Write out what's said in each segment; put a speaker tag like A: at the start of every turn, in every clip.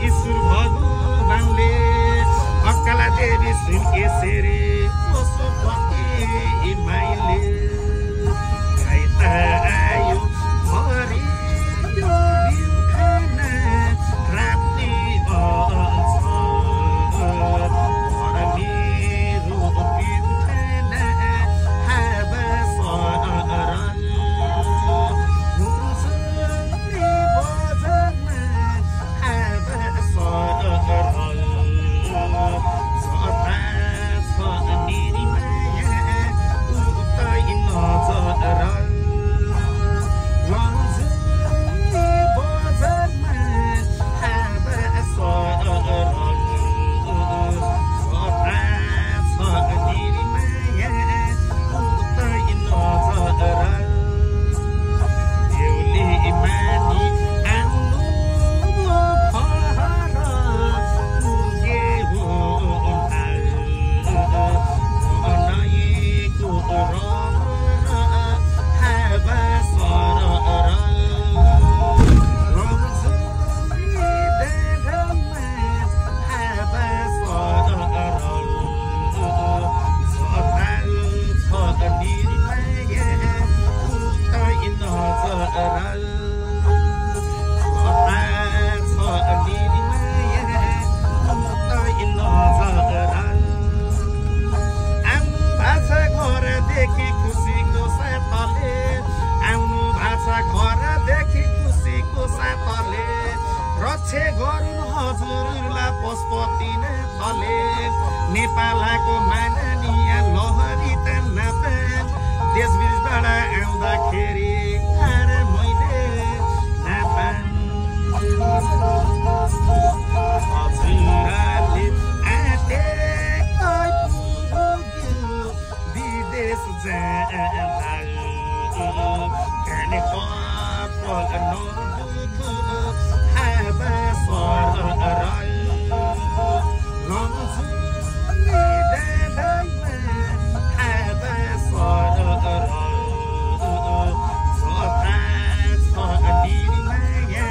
A: ईश्वर भगवानले अक्काला देवी सुनके सेरे कसो पके माइले गाइता आयो हरि यो बिउ खाना राप्ती अन्छ मेरो बिउ खाना हावा सरल हुन्छ नि बजारमा हावा सरल जता छ निरिमाया उतै नजर रक्षे गरुन् हजुरलाई पशुपति नै थले नेपालको माननीय लहरी तान्नापान देश विदेशबाट आउँदाखेरि खाएर मैले नापान हजुरले आँटेकै पुग्यो विदेश जाँदा खाने कपाल नदुखो हावा सरल रम्छु नि डाँडामा हावा सरल जता छ निरिमाया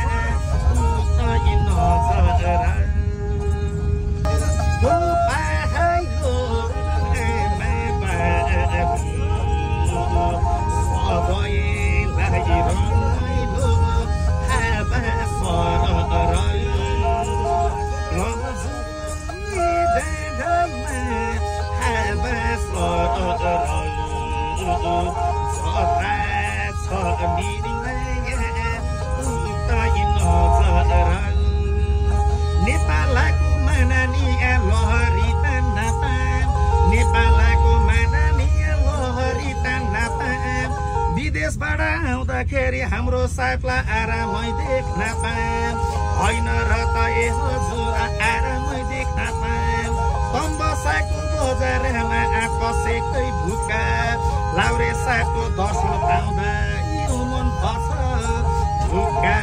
A: उतै नजर हो पाहाइलो आमा बाबु सबैलाई रमाइलो हावा सरल रम्छु नि डाँडामा हावा सरल जता छ निरिमाया उतै नजर नेपालको माननीय लहरी तान्नापान नेपालको माननीय लहरी तान्नापान विदेशबाट आउँदाखेरि हाम्रो साथलाई आरामै देख्न पाएँ होइन र त ए हजुर आरामै देख्न पाएँ तम्बसाको बजारमा कसैकै भुका लाउरे साथको दर्शन पाउँदा यो मन पर्छ भुका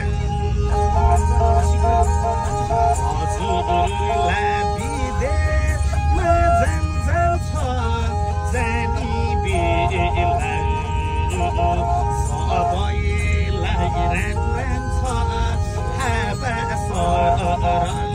A: हजुरलाई विदेशमा जान्छ जानी बेला सबैलाई राम छ हावा सरल